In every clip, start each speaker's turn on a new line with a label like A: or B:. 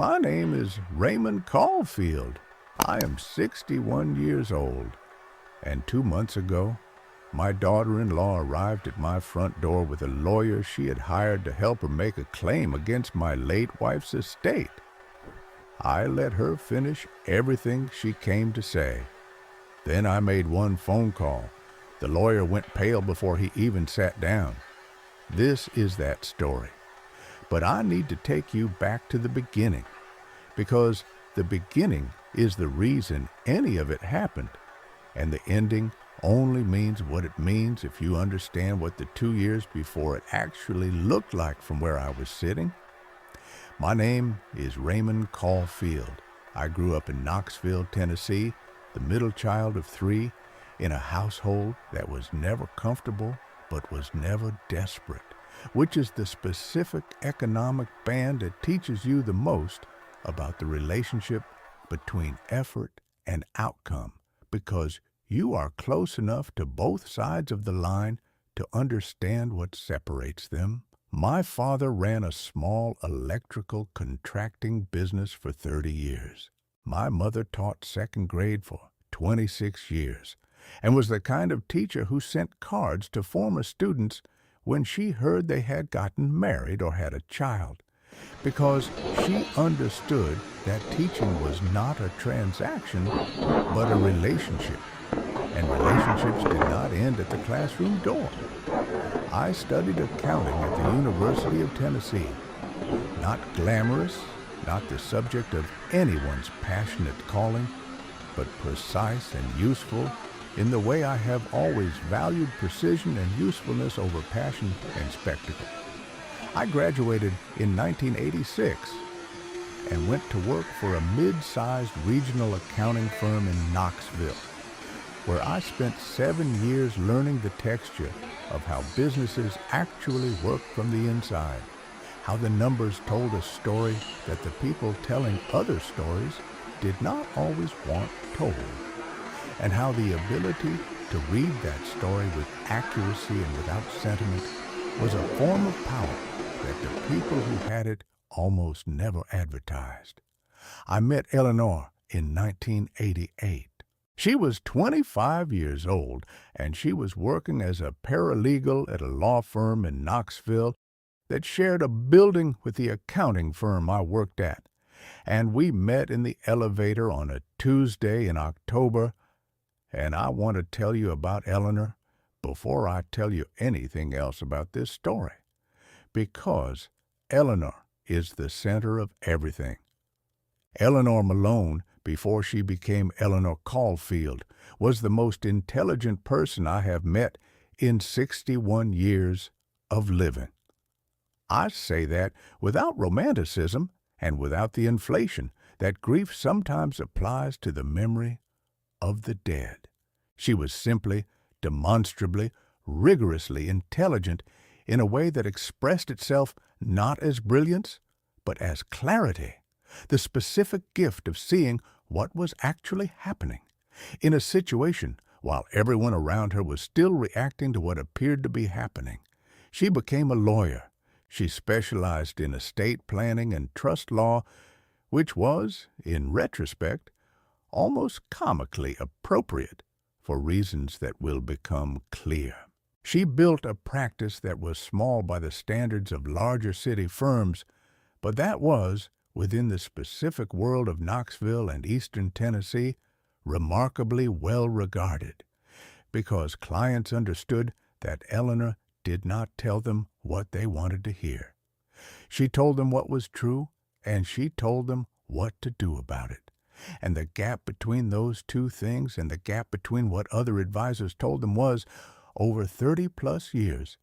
A: My name is Raymond Caulfield. I am 61 years old, and 2 months ago, my daughter-in-law arrived at my front door with a lawyer she had hired to help her make a claim against my late wife's estate. I let her finish everything she came to say. Then I made one phone call. The lawyer went pale before he even sat down. This is that story. But I need to take you back to the beginning, because the beginning is the reason any of it happened, and the ending only means what it means if you understand what the 2 years before it actually looked like from where I was sitting. My name is Raymond Caulfield. I grew up in Knoxville, Tennessee, the middle child of 3, in a household that was never comfortable but was never desperate, which is the specific economic band that teaches you the most about the relationship between effort and outcome, because you are close enough to both sides of the line to understand what separates them. My father ran a small electrical contracting business for 30 years. My mother taught second grade for 26 years and was the kind of teacher who sent cards to former students when she heard they had gotten married or had a child, because she understood that teaching was not a transaction, but a relationship, and relationships did not end at the classroom door. I studied accounting at the University of Tennessee. Not glamorous, not the subject of anyone's passionate calling, but precise and useful in the way I have always valued precision and usefulness over passion and spectacle. I graduated in 1986 and went to work for a mid-sized regional accounting firm in Knoxville, where I spent 7 years learning the texture of how businesses actually work from the inside, how the numbers told a story that the people telling other stories did not always want told, and how the ability to read that story with accuracy and without sentiment was a form of power that the people who had it almost never advertised. I met Eleanor in 1988. She was 25 years old, and she was working as a paralegal at a law firm in Knoxville that shared a building with the accounting firm I worked at. And we met in the elevator on a Tuesday in October, and I want to tell you about Eleanor before I tell you anything else about this story, because Eleanor is the center of everything. Eleanor Malone, before she became Eleanor Caulfield, was the most intelligent person I have met in 61 years of living. I say that without romanticism and without the inflation that grief sometimes applies to the memory of the dead. She was simply, demonstrably, rigorously intelligent in a way that expressed itself not as brilliance, but as clarity, the specific gift of seeing what was actually happening in a situation while everyone around her was still reacting to what appeared to be happening. She became a lawyer. She specialized in estate planning and trust law, which was, in retrospect, almost comically appropriate for reasons that will become clear. She built a practice that was small by the standards of larger city firms, but that was, within the specific world of Knoxville and eastern Tennessee, remarkably well regarded, because clients understood that Eleanor did not tell them what they wanted to hear. She told them what was true, and she told them what to do about it. And the gap between those two things and the gap between what other advisors told them was, over 30-plus years,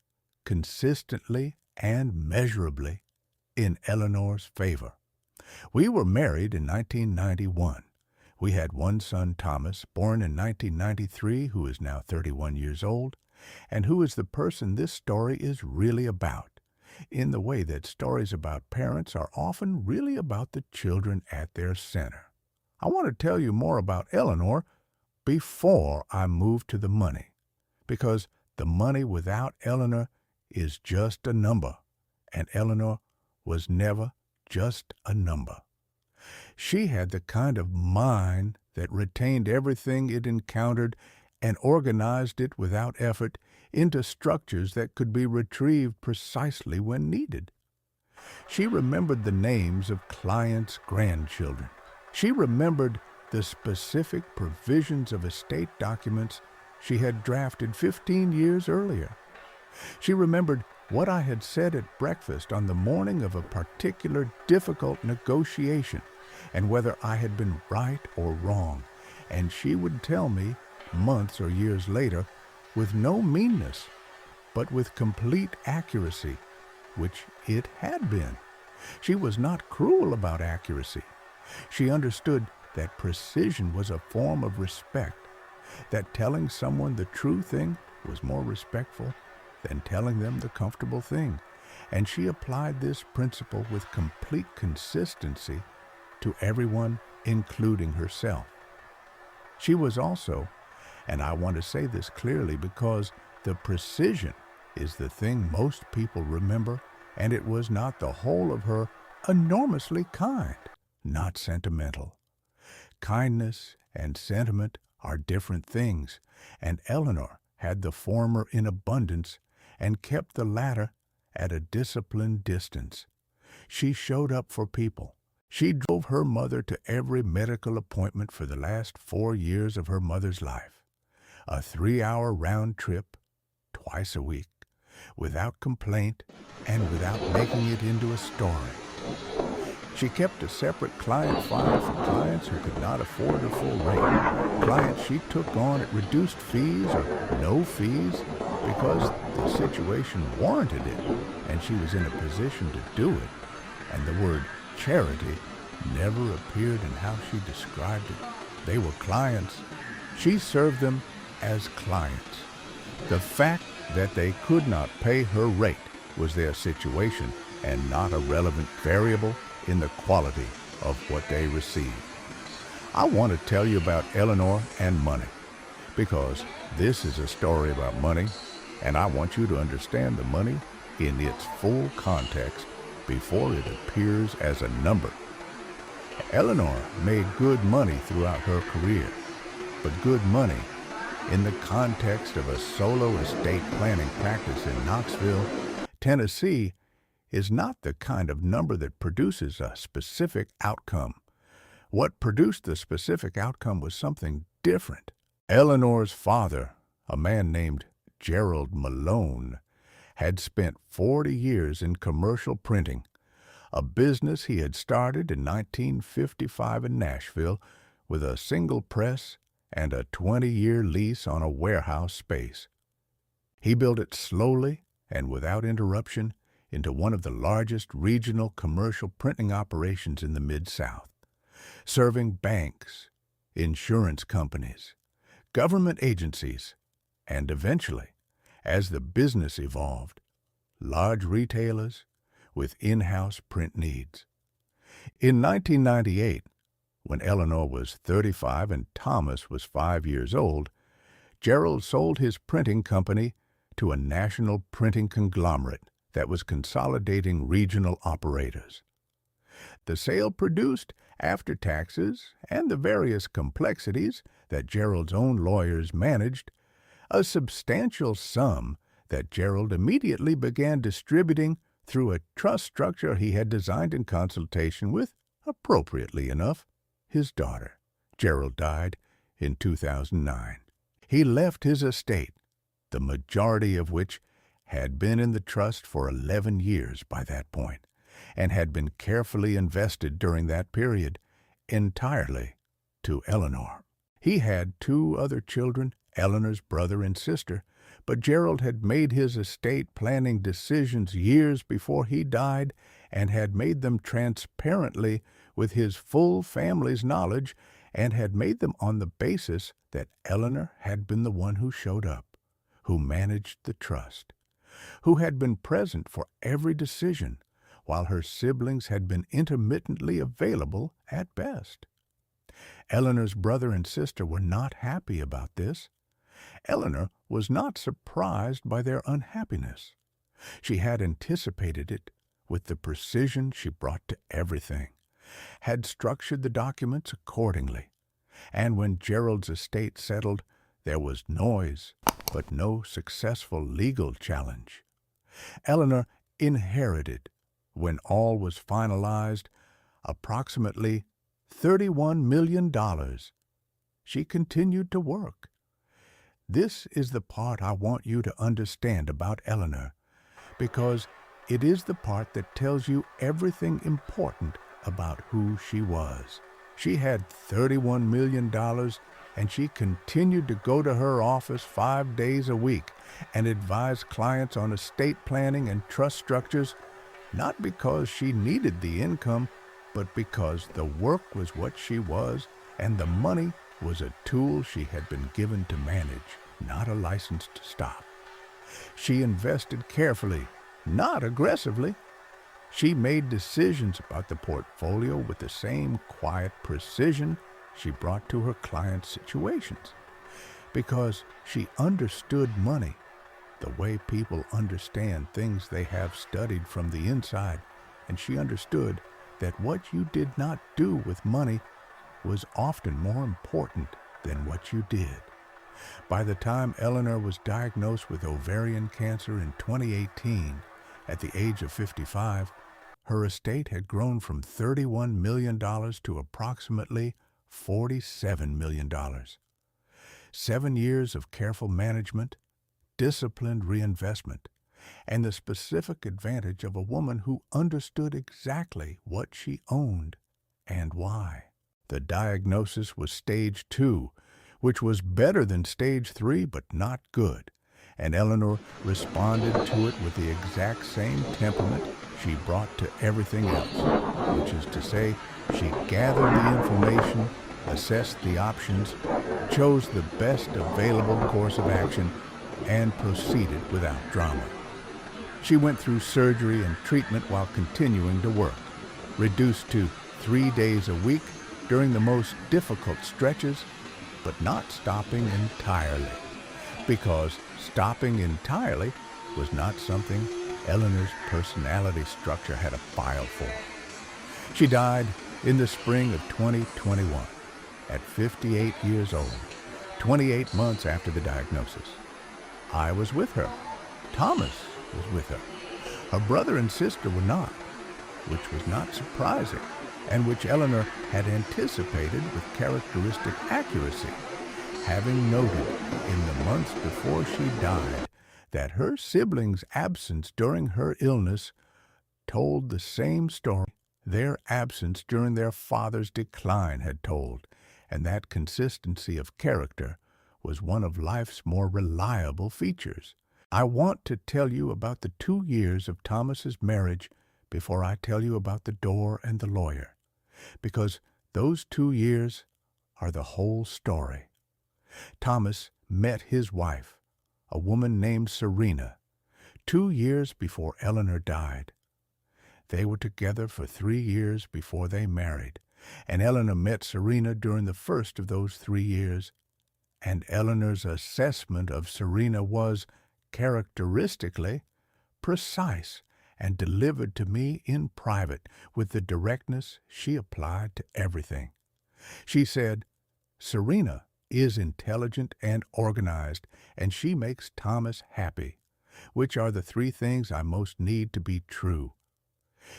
A: consistently and measurably in Eleanor's favor. We were married in 1991. We had one son, Thomas, born in 1993, who is now 31 years old, and who is the person this story is really about, in the way that stories about parents are often really about the children at their center. I want to tell you more about Eleanor before I move to the money, because the money without Eleanor is just a number, and Eleanor was never just a number. She had the kind of mind that retained everything it encountered and organized it without effort into structures that could be retrieved precisely when needed. She remembered the names of clients' grandchildren. She remembered the specific provisions of estate documents she had drafted 15 years earlier. She remembered what I had said at breakfast on the morning of a particular difficult negotiation and whether I had been right or wrong, and she would tell me, months or years later, with no meanness, but with complete accuracy, which it had been. She was not cruel about accuracy. She understood that precision was a form of respect, that telling someone the true thing was more respectful than telling them the comfortable thing, and she applied this principle with complete consistency to everyone, including herself. She was also, and I want to say this clearly because the precision is the thing most people remember, and it was not the whole of her, enormously kind, not sentimental. Kindness and sentiment are different things, and Eleanor had the former in abundance and kept the latter at a disciplined distance. She showed up for people. She drove her mother to every medical appointment for the last 4 years of her mother's life, a 3-hour round trip, twice a week, without complaint and without making it into a story. She kept a separate client file for clients who could not afford her full rate, clients she took on at reduced fees or no fees because the situation warranted it and she was in a position to do it, and the word charity never appeared in how she described it. They were clients. She served them as clients. The fact that they could not pay her rate was their situation and not a relevant variable in the quality of what they received. I want to tell you about Eleanor and money because this is a story about money, and I want you to understand the money in its full context before it appears as a number. Eleanor made good money throughout her career, but good money in the context of a solo estate planning practice in Knoxville, Tennessee, is not the kind of number that produces a specific outcome. What produced the specific outcome was something different. Eleanor's father, a man named Gerald Malone, had spent 40 years in commercial printing, a business he had started in 1955 in Nashville with a single press and a 20-year lease on a warehouse space. He built it slowly and without interruption into one of the largest regional commercial printing operations in the Mid-South, serving banks, insurance companies, government agencies, and eventually, as the business evolved, large retailers with in-house print needs. In 1998, when Eleanor was 35 and Thomas was 5 years old, Gerald sold his printing company to a national printing conglomerate that was consolidating regional operators. The sale produced, after taxes and the various complexities that Gerald's own lawyers managed, a substantial sum that Gerald immediately began distributing through a trust structure he had designed in consultation with, appropriately enough, his daughter. Gerald died in 2009. He left his estate, the majority of which had been in the trust for 11 years by that point, and had been carefully invested during that period, entirely to Eleanor. He had 2 other children, Eleanor's brother and sister, but Gerald had made his estate planning decisions years before he died and had made them transparently with his full family's knowledge and had made them on the basis that Eleanor had been the one who showed up, who managed the trust, who had been present for every decision, while her siblings had been intermittently available at best. Eleanor's brother and sister were not happy about this. Eleanor was not surprised by their unhappiness. She had anticipated it with the precision she brought to everything, had structured the documents accordingly. And when Gerald's estate settled, there was noise, but no successful legal challenge. Eleanor inherited, when all was finalized, approximately $31 million. She continued to work. This is the part I want you to understand about Eleanor, because it is the part that tells you everything important about who she was. She had $31 million, and she continued to go to her office 5 days a week and advise clients on estate planning and trust structures, not because she needed the income, but because the work was what she was, and the money was a tool she had been given to manage, not a license to stop. She invested carefully, not aggressively. She made decisions about the portfolio with the same quiet precision she brought to her clients' situations, because she understood money the way people understand things they have studied from the inside, and she understood that what you did not do with money was often more important than what you did. By the time Eleanor was diagnosed with ovarian cancer in 2018, at the age of 55, her estate had grown from $31 million to approximately $47 million. 7 years of careful management, disciplined reinvestment, and the specific advantage of a woman who understood exactly what she owned and why. The diagnosis was stage 2, which was better than stage 3 but not good, and Eleanor responded to it with the exact same temperament she brought to everything else, which is to say, she gathered the information, assessed the options, chose the best available course of action, and proceeded without drama. She went through surgery and treatment while continuing to work, reduced to 3 days a week during the most difficult stretches, but not stopping entirely, because stopping entirely was not something Eleanor's personality structure had a file for. She died in the spring of 2021 at 58 years old, 28 months after the diagnosis. I was with her. Thomas was with her. Her brother and sister were not, which was not surprising, and which Eleanor had anticipated with characteristic accuracy, having noted in the months before she died that her siblings' absence during her illness told the same story their absence during their father's decline had told, and that consistency of character was one of life's more reliable features. I want to tell you about the 2 years of Thomas's marriage before I tell you about the door and the lawyer, because those 2 years are the whole story. Thomas met his wife, a woman named Serena, 2 years before Eleanor died. They were together for 3 years before they married, and Eleanor met Serena during the first of those 3 years, and Eleanor's assessment of Serena was, characteristically, precise and delivered to me in private with the directness she applied to everything. She said, "Serena is intelligent and organized, and she makes Thomas happy, which are the 3 things I most need to be true."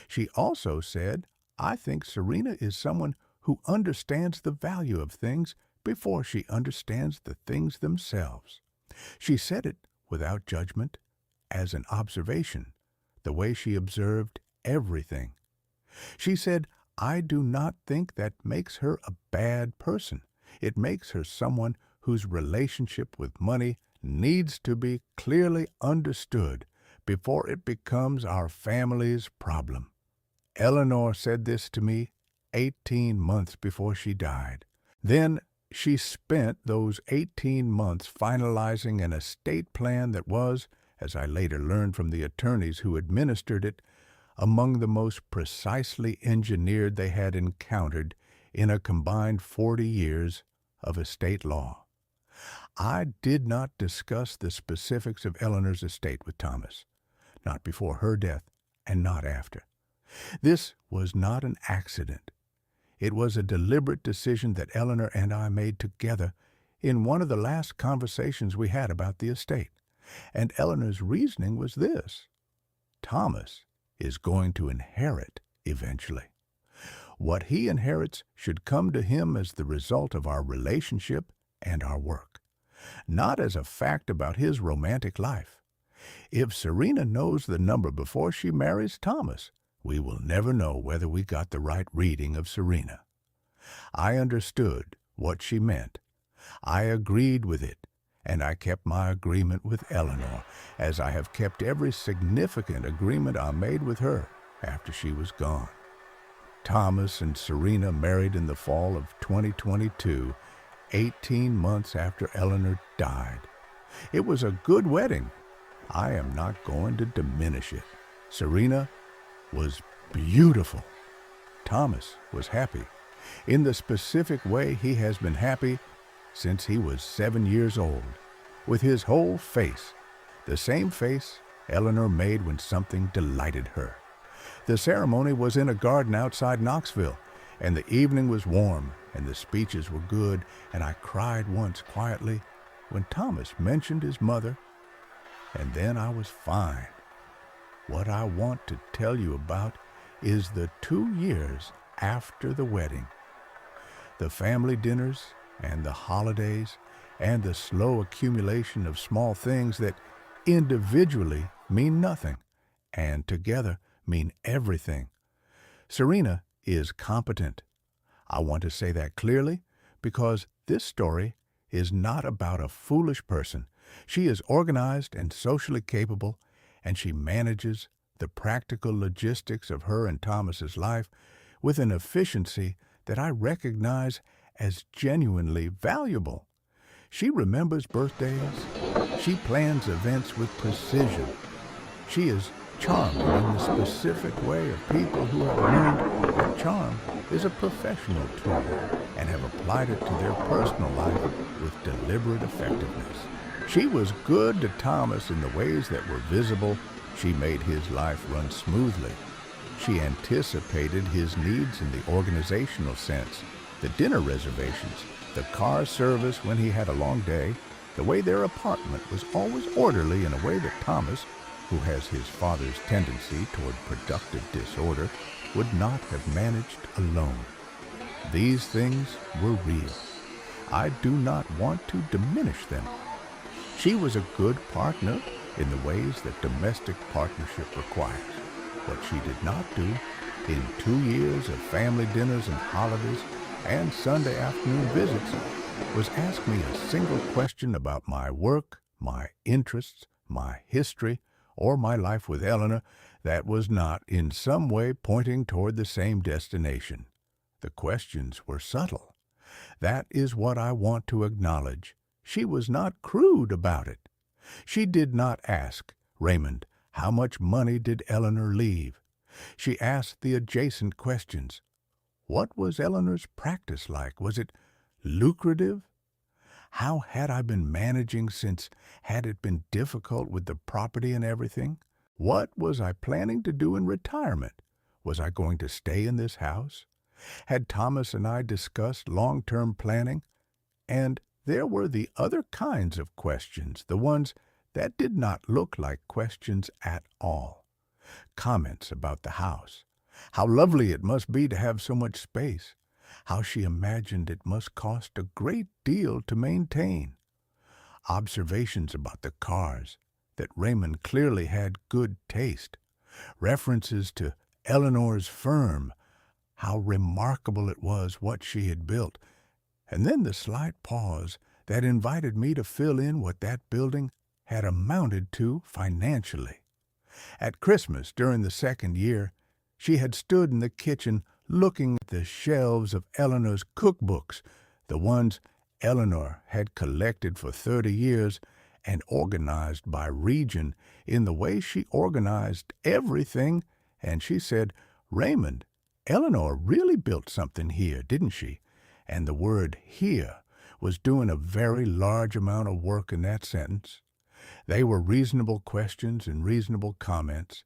A: She also said, "I think Serena is someone who understands the value of things before she understands the things themselves." She said it without judgment, as an observation, the way she observed everything. She said, "I do not think that makes her a bad person. It makes her someone whose relationship with money needs to be clearly understood before it becomes our family's problem." Eleanor said this to me 18 months before she died. Then she spent those 18 months finalizing an estate plan that was, as I later learned from the attorneys who administered it, among the most precisely engineered they had encountered in a combined 40 years of estate law. I did not discuss the specifics of Eleanor's estate with Thomas, not before her death and not after. This was not an accident. It was a deliberate decision that Eleanor and I made together in one of the last conversations we had about the estate. And Eleanor's reasoning was this: Thomas is going to inherit eventually. What he inherits should come to him as the result of our relationship and our work, not as a fact about his romantic life. If Serena knows the number before she marries Thomas, we will never know whether we got the right reading of Serena. I understood what she meant. I agreed with it, and I kept my agreement with Eleanor, as I have kept every significant agreement I made with her after she was gone. Thomas and Serena married in the fall of 2022, 18 months after Eleanor died. It was a good wedding. I am not going to diminish it. Serena was beautiful. Thomas was happy, in the specific way he has been happy since he was 7 years old, with his whole face, the same face Eleanor made when something delighted her. The ceremony was in a garden outside Knoxville, and the evening was warm, and the speeches were good, and I cried once quietly when Thomas mentioned his mother, and then I was fine. What I want to tell you about is the 2 years after the wedding. The family dinners and the holidays and the slow accumulation of small things that individually mean nothing and together mean everything. Serena is competent. I want to say that clearly because this story is not about a foolish person. She is organized and socially capable, and she manages the practical logistics of her and Thomas's life with an efficiency that I recognize as genuinely valuable. She remembers birthdays. She plans events with precision. She is charmed in the specific way of people who have learned that charm is a professional tool and have applied it to their personal life with deliberate effectiveness. She was good to Thomas in the ways that were visible. She made his life run smoothly. She anticipated his needs in the organizational sense, the dinner reservations, the car service when he had a long day, the way their apartment was always orderly in a way that Thomas, who has his father's tendency toward productive disorder, would not have managed alone. These things were real. I do not want to diminish them. She was a good partner in the ways that domestic partnership requires. What she did not do in 2 years of family dinners and holidays and Sunday afternoon visits was ask me a single question about my work, my interests, my history, or my life with Eleanor that was not in some way pointing toward the same destination. The questions were subtle. That is what I want to acknowledge. She was not crude about it. She did not ask, Raymond, how much money did Eleanor leave? She asked the adjacent questions. What was Eleanor's practice like? Was it lucrative? How had I been managing since? Had it been difficult with the property and everything? What was I planning to do in retirement? Was I going to stay in this house? Had Thomas and I discussed long-term planning? And there were the other kinds of questions, the ones that did not look like questions at all. Comments about the house, how lovely it must be to have so much space, how she imagined it must cost a great deal to maintain. Observations about the cars, that Raymond clearly had good taste. References to Eleanor's firm, how remarkable it was what she had built. And then the slight pause that invited me to fill in what that building had amounted to financially. At Christmas, during the second year, she had stood in the kitchen looking at the shelves of Eleanor's cookbooks, the ones Eleanor had collected for 30 years and organized by region in the way she organized everything, and she said, Raymond, Eleanor really built something here, didn't she? And the word here was doing a very large amount of work in that sentence. They were reasonable questions and reasonable comments.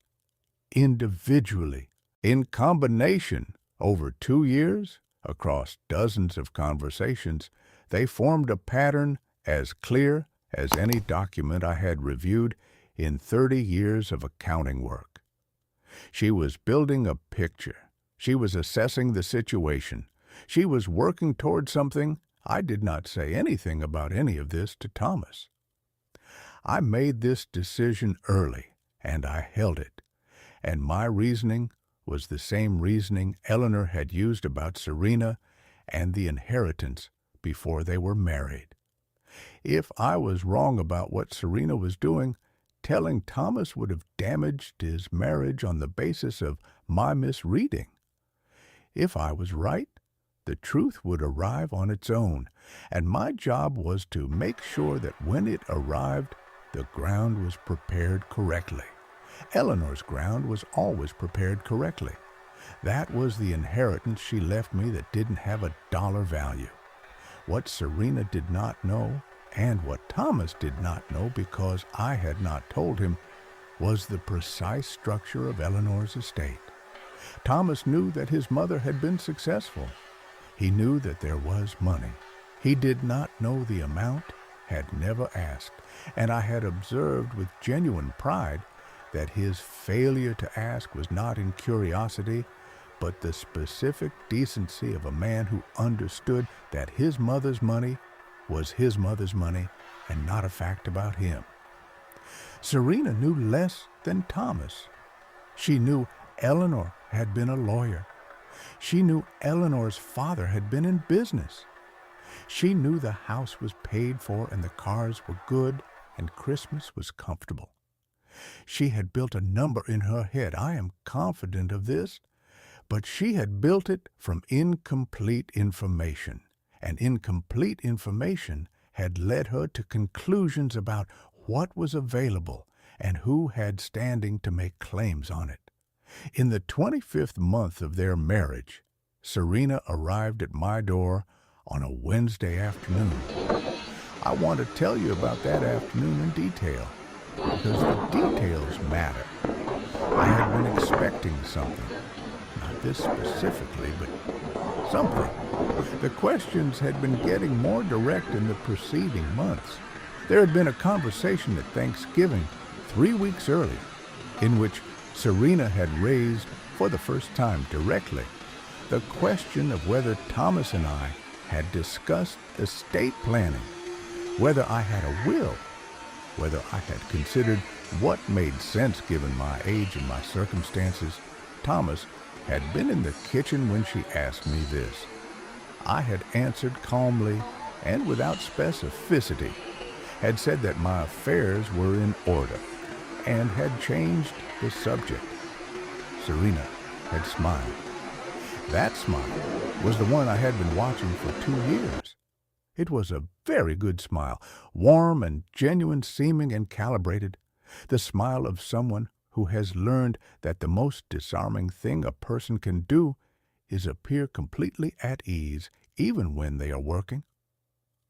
A: Individually, in combination, over 2 years, Across dozens of conversations, they formed a pattern as clear as any document I had reviewed in 30 years of accounting work. She was building a picture. She was assessing the situation. She was working toward something. I did not say anything about any of this to Thomas. I made this decision early, and I held it. And my reasoning was the same reasoning Eleanor had used about Serena and the inheritance before they were married. If I was wrong about what Serena was doing, telling Thomas would have damaged his marriage on the basis of my misreading. If I was right, the truth would arrive on its own, and my job was to make sure that when it arrived, the ground was prepared correctly. Eleanor's ground was always prepared correctly. That was the inheritance she left me that didn't have a dollar value. What Serena did not know, and what Thomas did not know because I had not told him, was the precise structure of Eleanor's estate. Thomas knew that his mother had been successful. He knew that there was money. He did not know the amount, had never asked, and I had observed with genuine pride that his failure to ask was not in curiosity, but the specific decency of a man who understood that his mother's money was his mother's money and not a fact about him. Serena knew less than Thomas. She knew Eleanor had been a lawyer. She knew Eleanor's father had been in business. She knew the house was paid for and the cars were good and Christmas was comfortable. She had built a number in her head, I am confident of this, but she had built it from incomplete information, and incomplete information had led her to conclusions about what was available and who had standing to make claims on it. In the 25th month of their marriage, Serena arrived at my door on a Wednesday afternoon. I want to tell you about that afternoon in detail, because the details matter. I had been expecting something, not this specifically, but something. The questions had been getting more direct in the preceding months. There had been a conversation at Thanksgiving 3 weeks earlier, in which Serena had raised, for the first time directly, the question of whether Thomas and I had discussed estate planning, whether I had a will, whether I had considered what made sense given my age and my circumstances. Thomas had been in the kitchen when she asked me this. I had answered calmly and without specificity, had said that my affairs were in order, and had changed the subject. Serena had smiled. That smile was the one I had been watching for 2 years. It was a very good smile, warm and genuine seeming and calibrated, the smile of someone who has learned that the most disarming thing a person can do is appear completely at ease, even when they are working.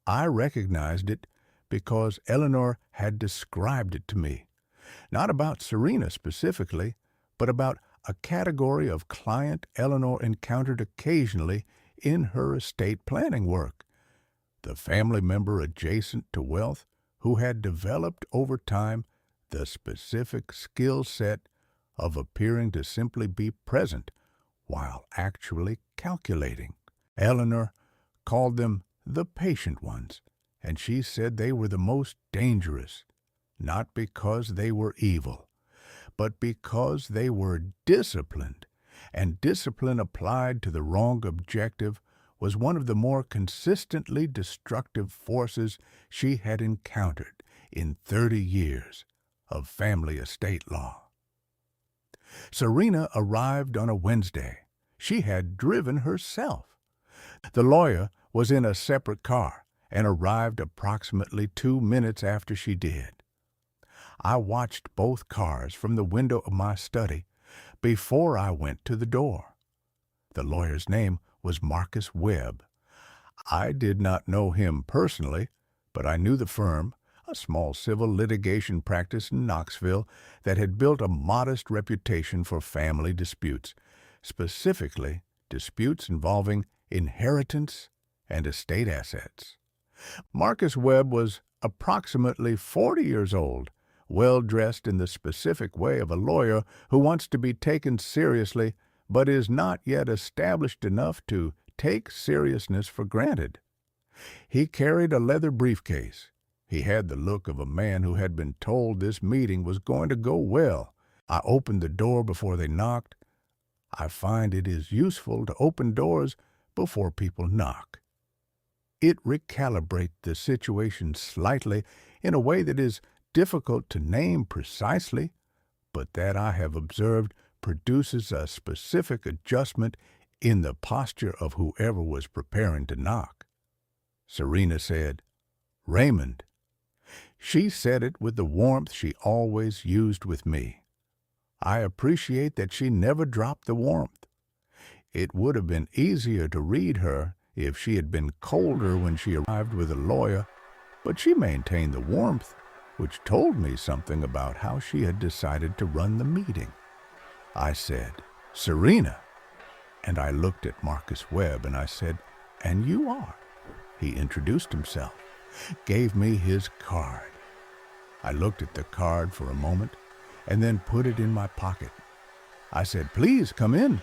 A: I recognized it because Eleanor had described it to me, not about Serena specifically, but about a category of client Eleanor encountered occasionally in her estate planning work. The family member adjacent to wealth who had developed over time the specific skill set of appearing to simply be present while actually calculating. Eleanor called them the patient ones, and she said they were the most dangerous, not because they were evil, but because they were disciplined, and discipline applied to the wrong objective was one of the more consistently destructive forces she had encountered in 30 years of family estate law. Serena arrived on a Wednesday. She had driven herself. The lawyer was in a separate car and arrived approximately 2 minutes after she did. I watched both cars from the window of my study before I went to the door. The lawyer's name was Marcus Webb. I did not know him personally, but I knew the firm, a small civil litigation practice in Knoxville that had built a modest reputation for family disputes, specifically disputes involving inheritance, and estate assets. Marcus Webb was approximately 40 years old, well-dressed in the specific way of a lawyer who wants to be taken seriously but is not yet established enough to take seriousness for granted. He carried a leather briefcase. He had the look of a man who had been told this meeting was going to go well. I opened the door before they knocked. I find it is useful to open doors before people knock. It recalibrates the situation slightly in a way that is difficult to name precisely, but that I have observed produces a specific adjustment in the posture of whoever was preparing to knock. Serena said, "Raymond." She said it with the warmth she always used with me. I appreciate that she never dropped the warmth. It would have been easier to read her if she had been colder when she arrived with a lawyer, but she maintained the warmth, which told me something about how she had decided to run the meeting. I said, "Serena," and I looked at Marcus Webb and I said, "And you are." He introduced himself, gave me his card. I looked at the card for a moment and then put it in my pocket. I said, "Please come in."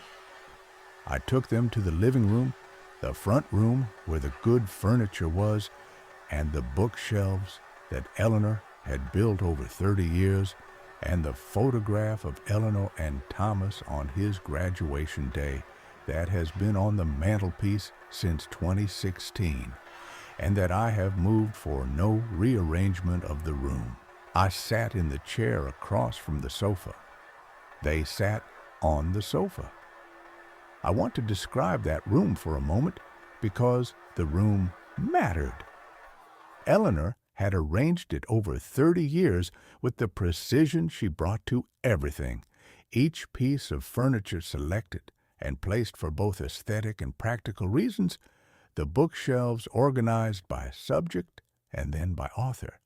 A: I took them to the living room, the front room where the good furniture was, and the bookshelves that Eleanor had built over 30 years, and the photograph of Eleanor and Thomas on his graduation day that has been on the mantelpiece since 2016, and that I have moved for no rearrangement of the room. I sat in the chair across from the sofa. They sat on the sofa. I want to describe that room for a moment because the room mattered. Eleanor had arranged it over 30 years with the precision she brought to everything, each piece of furniture selected and placed for both aesthetic and practical reasons, the bookshelves organized by subject and then by author,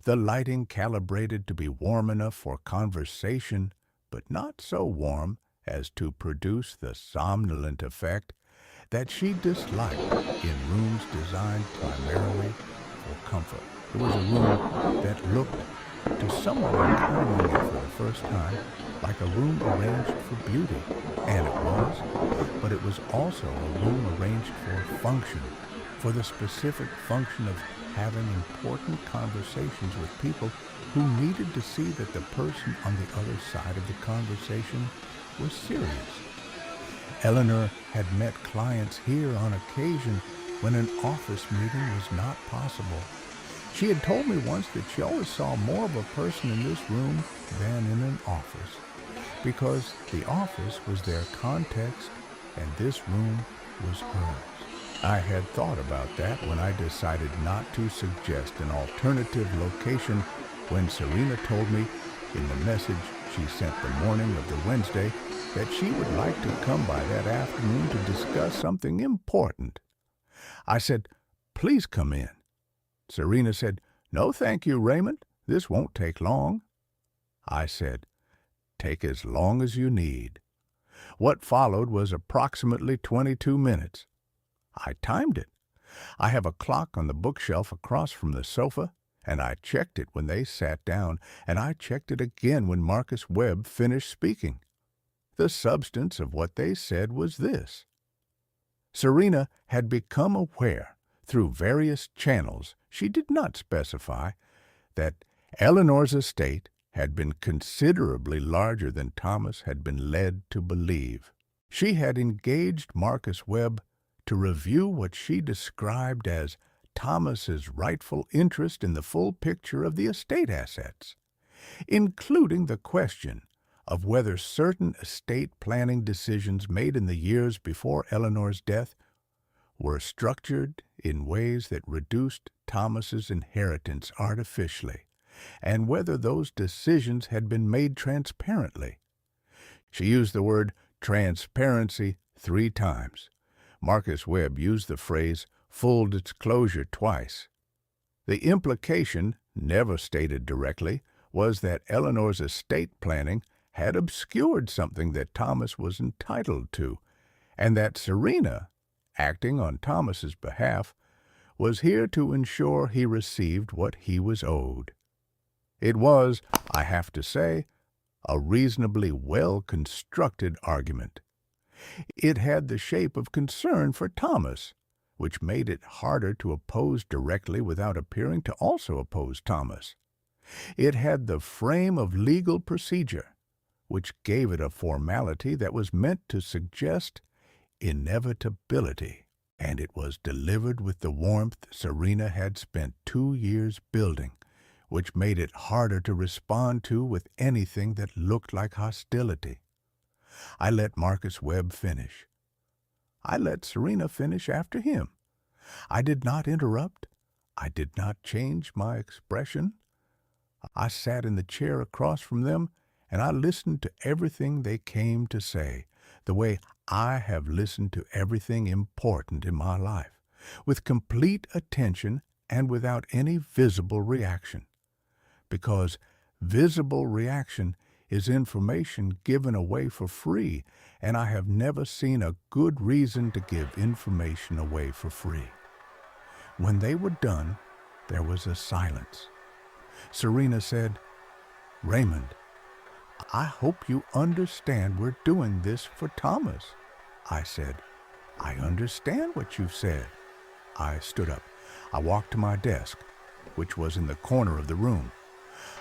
A: the lighting calibrated to be warm enough for conversation, but not so warm as to produce the somnolent effect that she disliked in rooms designed primarily for comfort. It was a room that looked, to someone encountering it for the first time, like a room arranged for beauty. And it was, but it was also a room arranged for function, for the specific function of having important conversations with people who needed to see that the person on the other side of the conversation was serious. Eleanor had met clients here on occasion when an office meeting was not possible. She had told me once that she always saw more of a person in this room than in an office, because the office was their context and this room was hers. I had thought about that when I decided not to suggest an alternative location when Serena told me in the message she sent the morning of the Wednesday that she would like to come by that afternoon to discuss something important. I said, "Please come in." Serena said, "No, thank you, Raymond. This won't take long." I said, "Take as long as you need." What followed was approximately 22 minutes. I timed it. I have a clock on the bookshelf across from the sofa, and I checked it when they sat down, and I checked it again when Marcus Webb finished speaking. The substance of what they said was this. Serena had become aware, through various channels she did not specify, that Eleanor's estate had been considerably larger than Thomas had been led to believe. She had engaged Marcus Webb to review what she described as Thomas's rightful interest in the full picture of the estate assets, including the question of whether certain estate planning decisions made in the years before Eleanor's death were structured in ways that reduced Thomas's inheritance artificially, and whether those decisions had been made transparently. She used the word transparency 3 times. Marcus Webb used the phrase full disclosure twice. The implication, never stated directly, was that Eleanor's estate planning had obscured something that Thomas was entitled to, and that Serena, acting on Thomas's behalf, was here to ensure he received what he was owed. It was, I have to say, a reasonably well-constructed argument. It had the shape of concern for Thomas, which made it harder to oppose directly without appearing to also oppose Thomas. It had the frame of legal procedure, which gave it a formality that was meant to suggest inevitability, and it was delivered with the warmth Serena had spent 2 years building, which made it harder to respond to with anything that looked like hostility. I let Marcus Webb finish. I let Serena finish after him. I did not interrupt. I did not change my expression. I sat in the chair across from them, and I listened to everything they came to say, the way I have listened to everything important in my life, with complete attention and without any visible reaction. Because visible reaction is information given away for free, and I have never seen a good reason to give information away for free. When they were done, there was a silence. Serena said, "Raymond, I hope you understand we're doing this for Thomas." I said, "I understand what you've said." I stood up. I walked to my desk, which was in the corner of the room.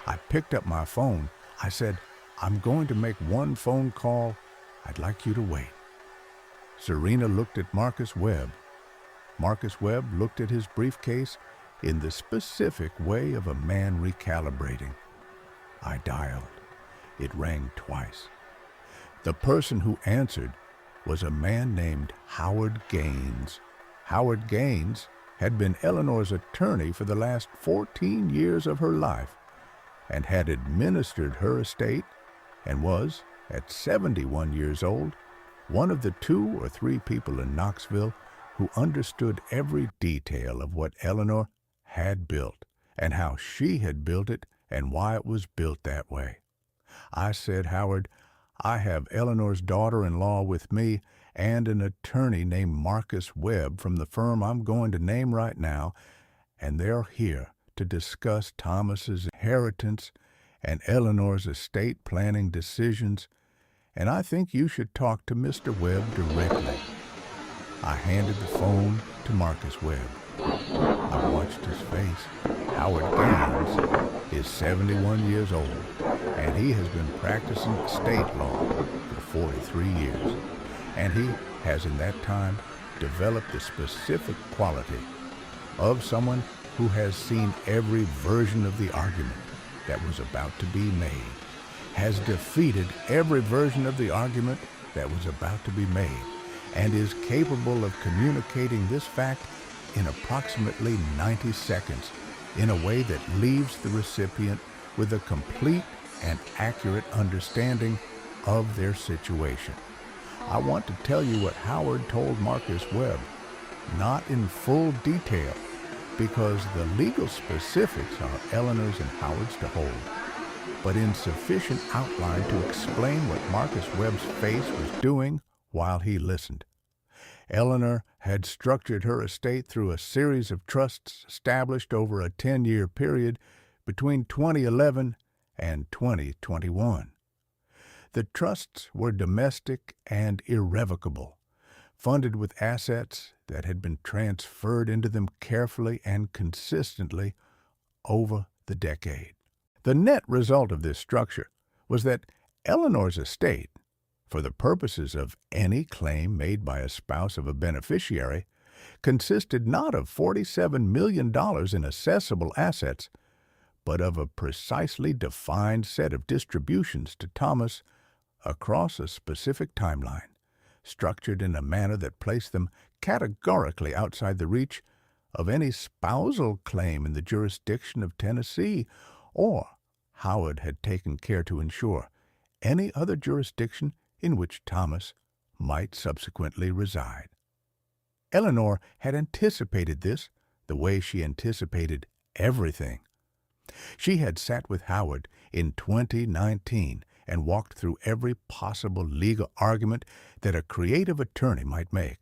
A: I picked up my phone. I said, "I'm going to make one phone call. I'd like you to wait." Serena looked at Marcus Webb. Marcus Webb looked at his briefcase in the specific way of a man recalibrating. I dialed. It rang twice. The person who answered was a man named Howard Gaines. Howard Gaines had been Eleanor's attorney for the last 14 years of her life and had administered her estate and was, at 71 years old, one of the 2 or 3 people in Knoxville who understood every detail of what Eleanor had built and how she had built it and why it was built that way. I said, "Howard, I have Eleanor's daughter-in-law with me and an attorney named Marcus Webb from the firm I'm going to name right now, and they're here to discuss Thomas's inheritance and Eleanor's estate planning decisions, and I think you should talk to Mr. Webb directly." I handed the phone to Marcus Webb. I watched his face. Howard Gaines is 71 years old, and he has been practicing estate law for 43 years, and he has in that time developed the specific quality of someone who has seen every version of the argument that was about to be made, has defeated every version of the argument that was about to be made, and is capable of communicating this fact in approximately 90 seconds in a way that leaves the recipient with a complete and accurate understanding of their situation. I want to tell you what Howard told Marcus Webb, not in full detail, because the legal specifics are Eleanor's and Howard's to hold, but in sufficient outline to explain what Marcus Webb's face was doing while he listened. Eleanor had structured her estate through a series of trusts established over a 10-year period between 2011 and 2021. The trusts were domestic and irrevocable, funded with assets that had been transferred into them carefully and consistently over the decade. The net result of this structure was that Eleanor's estate, for the purposes of any claim made by a spouse of a beneficiary, consisted not of $47 million in assessable assets, but of a precisely defined set of distributions to Thomas across a specific timeline, structured in a manner that placed them categorically outside the reach of any spousal claim in the jurisdiction of Tennessee, or, Howard had taken care to ensure, any other jurisdiction in which Thomas might subsequently reside. Eleanor had anticipated this the way she anticipated everything. She had sat with Howard in 2019 and walked through every possible legal argument that a creative attorney might make,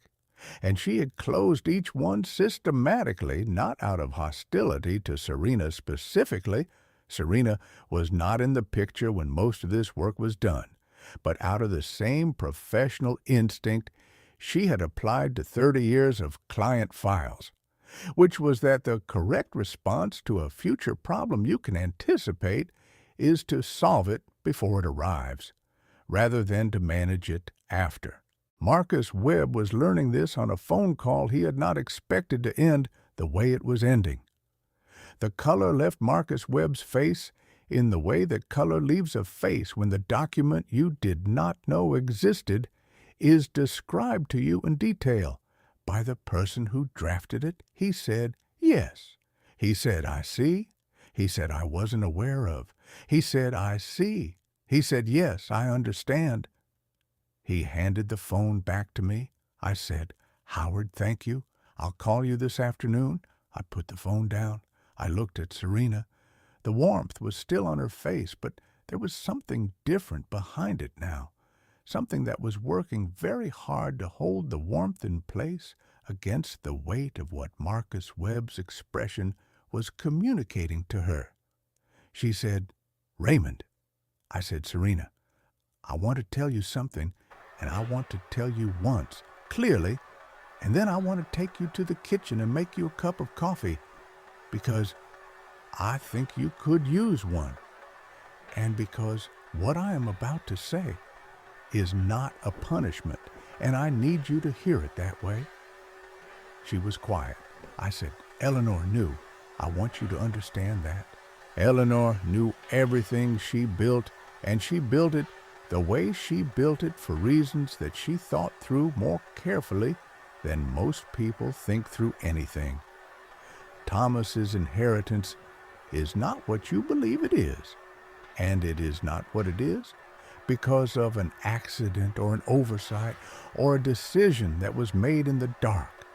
A: and she had closed each one systematically, not out of hostility to Serena specifically. Serena was not in the picture when most of this work was done, but out of the same professional instinct she had applied to 30 years of client files, which was that the correct response to a future problem you can anticipate is to solve it before it arrives, rather than to manage it after. Marcus Webb was learning this on a phone call he had not expected to end the way it was ending. The color left Marcus Webb's face in the way that color leaves a face when the document you did not know existed is described to you in detail by the person who drafted it. He said, yes. He said, I see. He said, I wasn't aware of. He said, I see. He said, yes, I understand. He handed the phone back to me. I said, Howard, thank you. I'll call you this afternoon. I put the phone down. I looked at Serena. The warmth was still on her face, but there was something different behind it now, something that was working very hard to hold the warmth in place against the weight of what Marcus Webb's expression was communicating to her. She said, Raymond. I said, Serena, I want to tell you something, and I want to tell you once, clearly, and then I want to take you to the kitchen and make you a cup of coffee, because I think you could use one, and because what I am about to say is not a punishment, and I need you to hear it that way. She was quiet. I said, Eleanor knew. I want you to understand that. Eleanor knew everything she built, and she built it the way she built it for reasons that she thought through more carefully than most people think through anything. Thomas's inheritance is not what you believe it is, and it is not what it is because of an accident or an oversight or a decision that was made in the dark.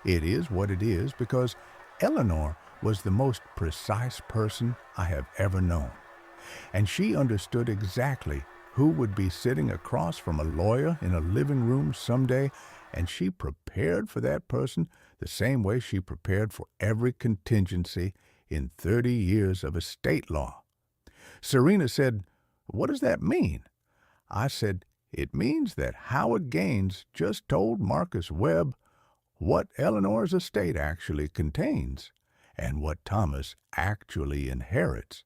A: It is what it is because Eleanor was the most precise person I have ever known, and she understood exactly who would be sitting across from a lawyer in a living room someday, and she prepared for that person the same way she prepared for every contingency in 30 years of estate law. Serena said, What does that mean? I said, It means that Howard Gaines just told Marcus Webb what Eleanor's estate actually contains and what Thomas actually inherits,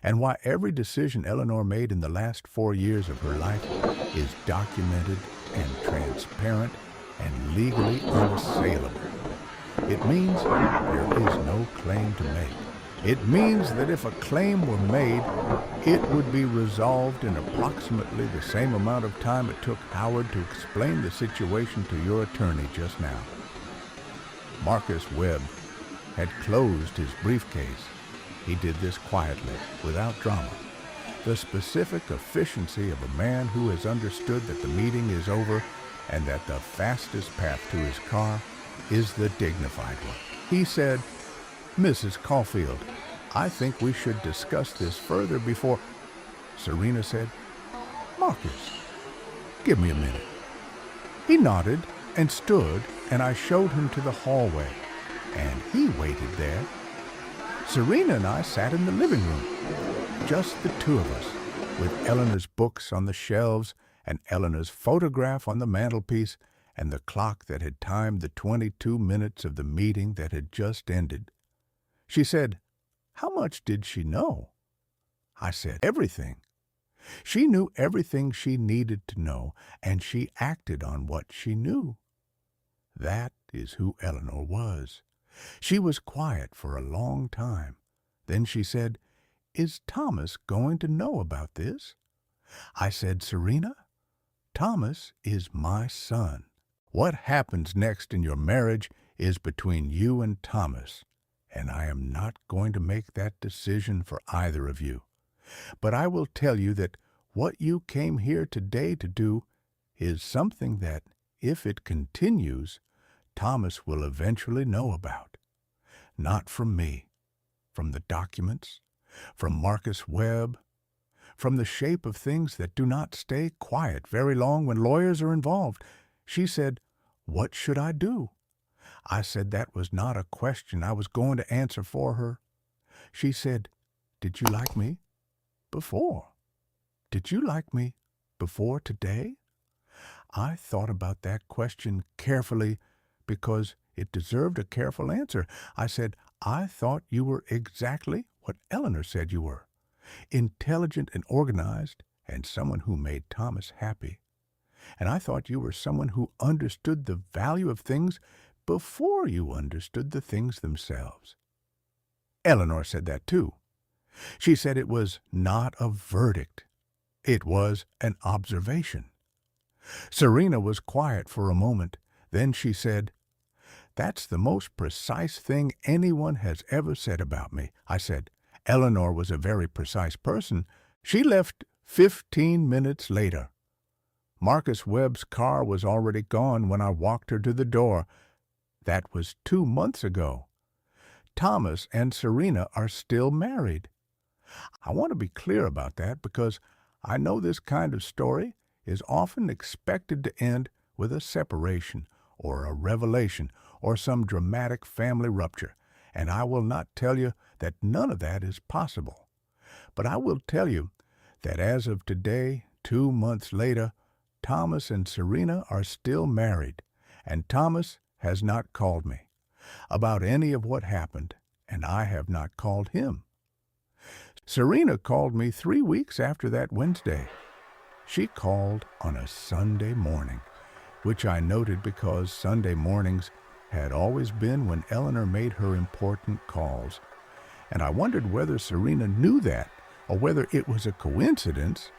A: and why every decision Eleanor made in the last 4 years of her life is documented and transparent and legally unassailable. It means there is no claim to make. It means that if a claim were made, it would be resolved in approximately the same amount of time it took Howard to explain the situation to your attorney just now. Marcus Webb had closed his briefcase. He did this quietly, without drama. The specific efficiency of a man who has understood that the meeting is over and that the fastest path to his car is the dignified one. He said, Mrs. Caulfield, I think we should discuss this further before... Serena said, Marcus, give me a minute. He nodded and stood, and I showed him to the hallway, and he waited there. Serena and I sat in the living room, just the two of us, with Eleanor's books on the shelves and Eleanor's photograph on the mantelpiece and the clock that had timed the 22 minutes of the meeting that had just ended. She said, How much did she know? I said, Everything. She knew everything she needed to know, and she acted on what she knew. That is who Eleanor was. She was quiet for a long time. Then she said, Is Thomas going to know about this? I said, Serena, Thomas is my son. What happens next in your marriage is between you and Thomas, and I am not going to make that decision for either of you. But I will tell you that what you came here today to do is something that, if it continues, Thomas will eventually know about. Not from me, from the documents, from Marcus Webb, from the shape of things that do not stay quiet very long when lawyers are involved. She said, What should I do? I said that was not a question I was going to answer for her. She said, "Did you like me before? Did you like me before today?" I thought about that question carefully because it deserved a careful answer. I said, "I thought you were exactly what Eleanor said you were, intelligent and organized, and someone who made Thomas happy. And I thought you were someone who understood the value of things before you understood the things themselves." Eleanor said that too. She said it was not a verdict. It was an observation. Serena was quiet for a moment. Then she said, "That's the most precise thing anyone has ever said about me." I said, "Eleanor was a very precise person. She left 15 minutes later. Marcus Webb's car was already gone when I walked her to the door. That was 2 months ago. Thomas and Serena are still married." I want to be clear about that because I know this kind of story is often expected to end with a separation or a revelation or some dramatic family rupture, and I will not tell you that none of that is possible. But I will tell you that as of today, 2 months later, Thomas and Serena are still married, and Thomas has not called me about any of what happened, and I have not called him. Serena called me 3 weeks after that Wednesday. She called on a Sunday morning, which I noted because Sunday mornings had always been when Eleanor made her important calls, and I wondered whether Serena knew that or whether it was a coincidence,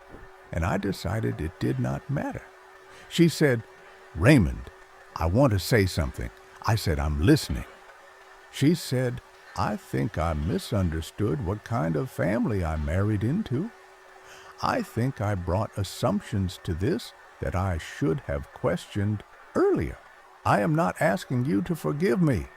A: and I decided it did not matter. She said, "Raymond, I want to say something." I said, "I'm listening." She said, "I think I misunderstood what kind of family I married into. I think I brought assumptions to this that I should have questioned earlier. I am not asking you to forgive me,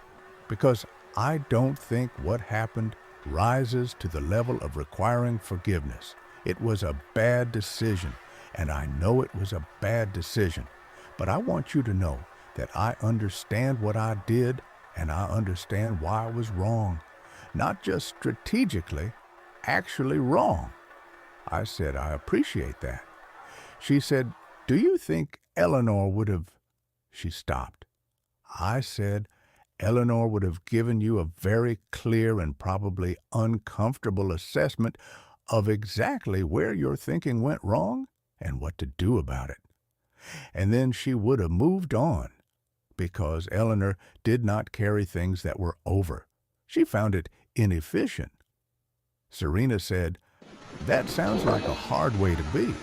A: because I don't think what happened rises to the level of requiring forgiveness. It was a bad decision, and I know it was a bad decision. But I want you to know that I understand what I did, and I understand why I was wrong. Not just strategically, actually wrong." I said, "I appreciate that." She said, "Do you think Eleanor would have—" She stopped. I said, "Eleanor would have given you a very clear and probably uncomfortable assessment of exactly where your thinking went wrong and what to do about it. And then she would have moved on, because Eleanor did not carry things that were over. She found it inefficient." Serena said, "That sounds like a hard way to be."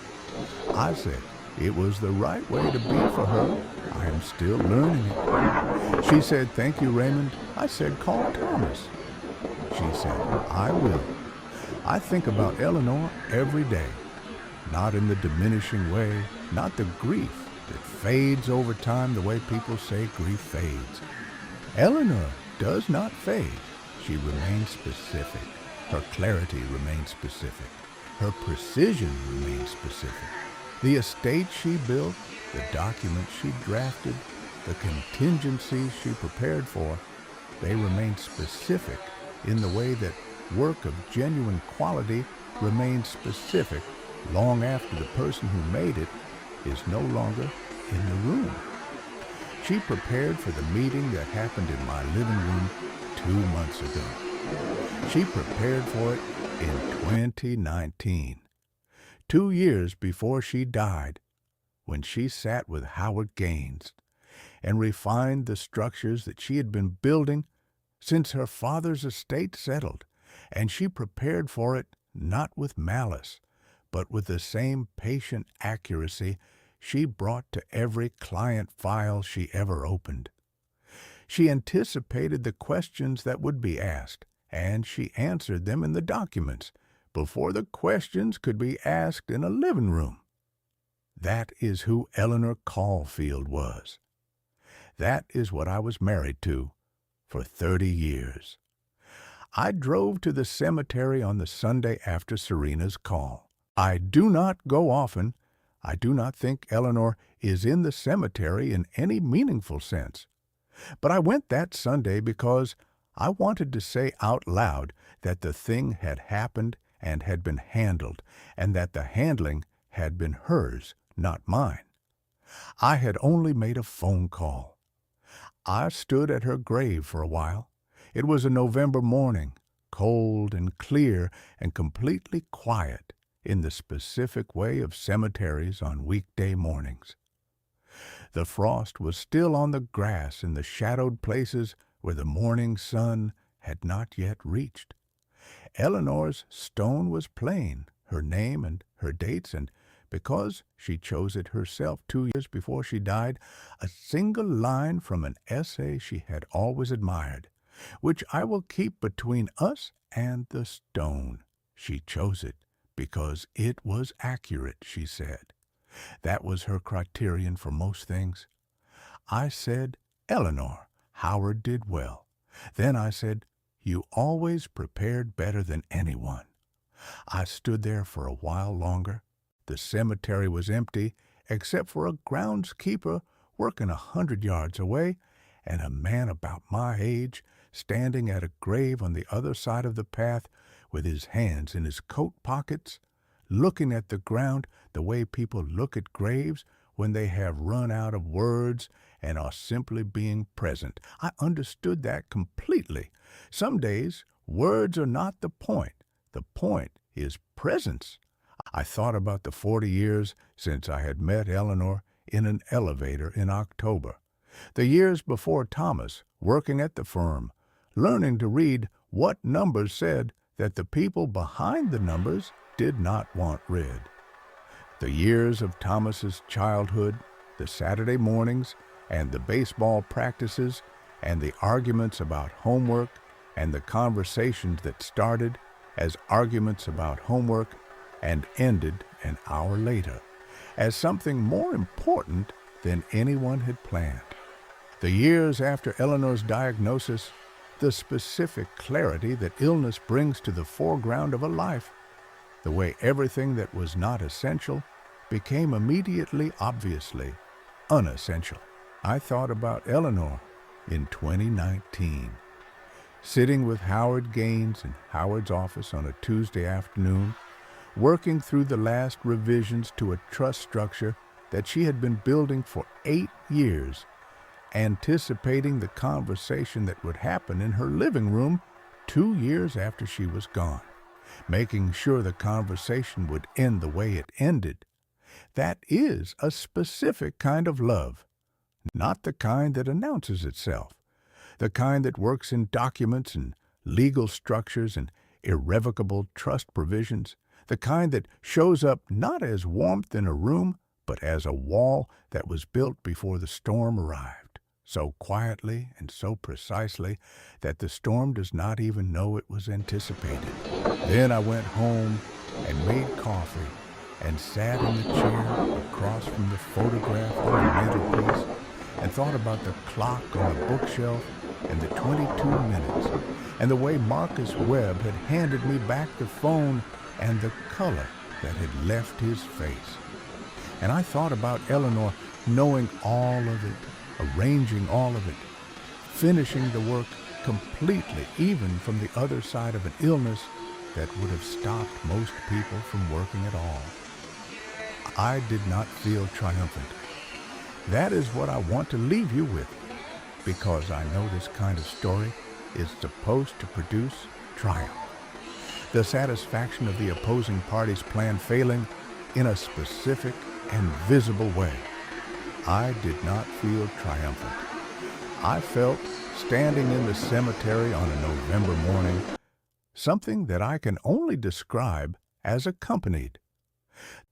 A: I said, "It was the right way to be for her. I am still learning it." She said, "Thank you, Raymond." I said, "Call Thomas." She said, "I will. I think about Eleanor every day. Not in the diminishing way, not the grief that fades over time the way people say grief fades. Eleanor does not fade. She remains specific. Her clarity remains specific. Her precision remains specific. The estate she built, the documents she drafted, the contingencies she prepared for, they remain specific in the way that work of genuine quality remains specific long after the person who made it is no longer in the room. She prepared for the meeting that happened in my living room 2 months ago. She prepared for it in 2019, 2 years before she died, when she sat with Howard Gaines and refined the structures that she had been building since her father's estate settled, and she prepared for it not with malice, but with the same patient accuracy she brought to every client file she ever opened. She anticipated the questions that would be asked, and she answered them in the documents before the questions could be asked in a living room. That is who Eleanor Caulfield was. That is what I was married to for 30 years. I drove to the cemetery on the Sunday after Serena's call. I do not go often. I do not think Eleanor is in the cemetery in any meaningful sense. But I went that Sunday because I wanted to say out loud that the thing had happened and had been handled, and that the handling had been hers, not mine. I had only made a phone call. I stood at her grave for a while. It was a November morning, cold and clear and completely quiet in the specific way of cemeteries on weekday mornings. The frost was still on the grass in the shadowed places where the morning sun had not yet reached. Eleanor's stone was plain, her name and her dates, and because she chose it herself 2 years before she died, a single line from an essay she had always admired, which I will keep between us and the stone. She chose it because it was accurate, she said. That was her criterion for most things. I said, Eleanor, Howard did well. Then I said, you always prepared better than anyone. I stood there for a while longer. The cemetery was empty, except for a groundskeeper working 100 yards away, and a man about my age standing at a grave on the other side of the path with his hands in his coat pockets, looking at the ground the way people look at graves when they have run out of words and are simply being present. I understood that completely. Some days, words are not the point. The point is presence. I thought about the 40 years since I had met Eleanor in an elevator in October, the years before Thomas, working at the firm, learning to read what numbers said that the people behind the numbers did not want read. The years of Thomas's childhood, the Saturday mornings, and the baseball practices, and the arguments about homework, and the conversations that started as arguments about homework and ended an hour later as something more important than anyone had planned. The years after Eleanor's diagnosis, the specific clarity that illness brings to the foreground of a life, the way everything that was not essential became immediately, obviously, unessential. I thought about Eleanor in 2019, sitting with Howard Gaines in Howard's office on a Tuesday afternoon, working through the last revisions to a trust structure that she had been building for 8 years, anticipating the conversation that would happen in her living room 2 years after she was gone, making sure the conversation would end the way it ended. That is a specific kind of love, not the kind that announces itself, the kind that works in documents and legal structures and irrevocable trust provisions, the kind that shows up not as warmth in a room, but as a wall that was built before the storm arrived, so quietly and so precisely that the storm does not even know it was anticipated. Then I went home and made coffee and sat in the chair across from the photograph on the mantelpiece and thought about the clock on the bookshelf and the 22 minutes and the way Marcus Webb had handed me back the phone and the color that had left his face. And I thought about Eleanor knowing all of it, arranging all of it, finishing the work completely, even from the other side of an illness that would have stopped most people from working at all. I did not feel triumphant. That is what I want to leave you with, because I know this kind of story is supposed to produce triumph. The satisfaction of the opposing party's plan failing in a specific and visible way. I did not feel triumphant. I felt, standing in the cemetery on a November morning, something that I can only describe as accompanied.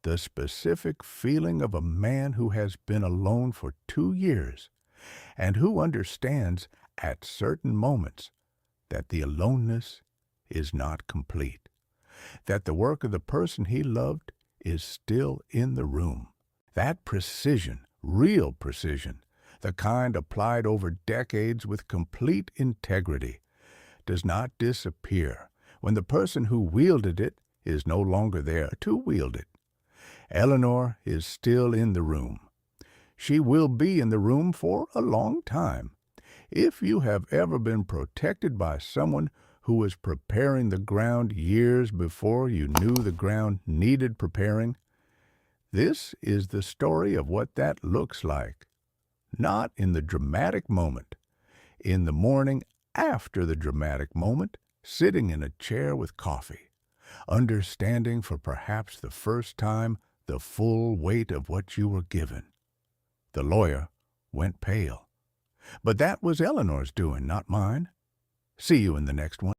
A: The specific feeling of a man who has been alone for 2 years and who understands at certain moments that the aloneness is not complete, that the work of the person he loved is still in the room. That precision, real precision, the kind applied over decades with complete integrity, does not disappear when the person who wielded it is no longer there to wield it. Eleanor is still in the room. She will be in the room for a long time. If you have ever been protected by someone who was preparing the ground years before you knew the ground needed preparing, this is the story of what that looks like. Not in the dramatic moment. In the morning after the dramatic moment, sitting in a chair with coffee, understanding for perhaps the first time the full weight of what you were given. The lawyer went pale. But that was Eleanor's doing, not mine. See you in the next one.